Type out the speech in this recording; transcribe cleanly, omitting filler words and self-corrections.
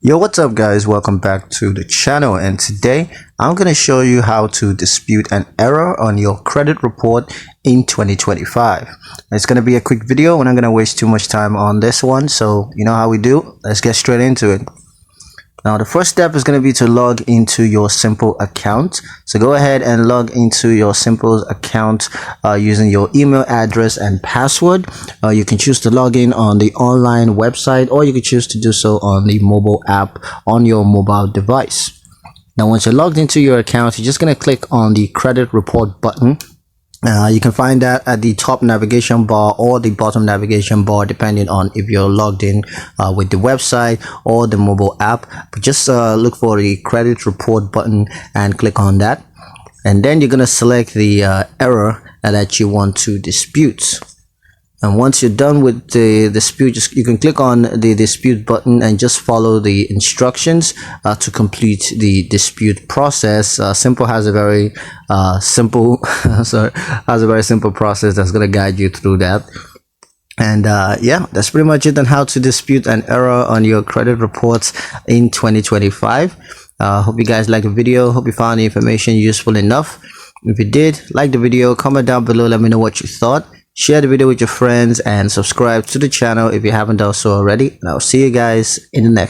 Yo, what's up guys? Welcome back to the channel, and today I'm going to show you how to dispute an error on your credit report in 2025. It's going to be a quick video. We're not going to waste too much time on this one, so you know how we do. Let's get straight into it. Now the first step is going to be to log into your Simple account. So go ahead and log into your Simple account using your email address and password. You can choose to log in on the online website, or you can choose to do so on the mobile app on your mobile device. Now once you're logged into your account, you're just going to click on the credit report button. You can find that at the top navigation bar or the bottom navigation bar, depending on if you're logged in with the website or the mobile app. But just look for the credit report button and click on that, and then you're going to select the error that you want to dispute. And once you're done with the dispute, you can click on the dispute button and just follow the instructions to complete the dispute process. Simple has a very simple process that's going to guide you through that. And yeah, that's pretty much it on how to dispute an error on your credit reports in 2025. Hope you guys liked the video. Hope you found the information useful enough. If you did, like the video, comment down below, let me know what you thought. Share the video with your friends and subscribe to the channel if you haven't done so already. And I'll see you guys in the next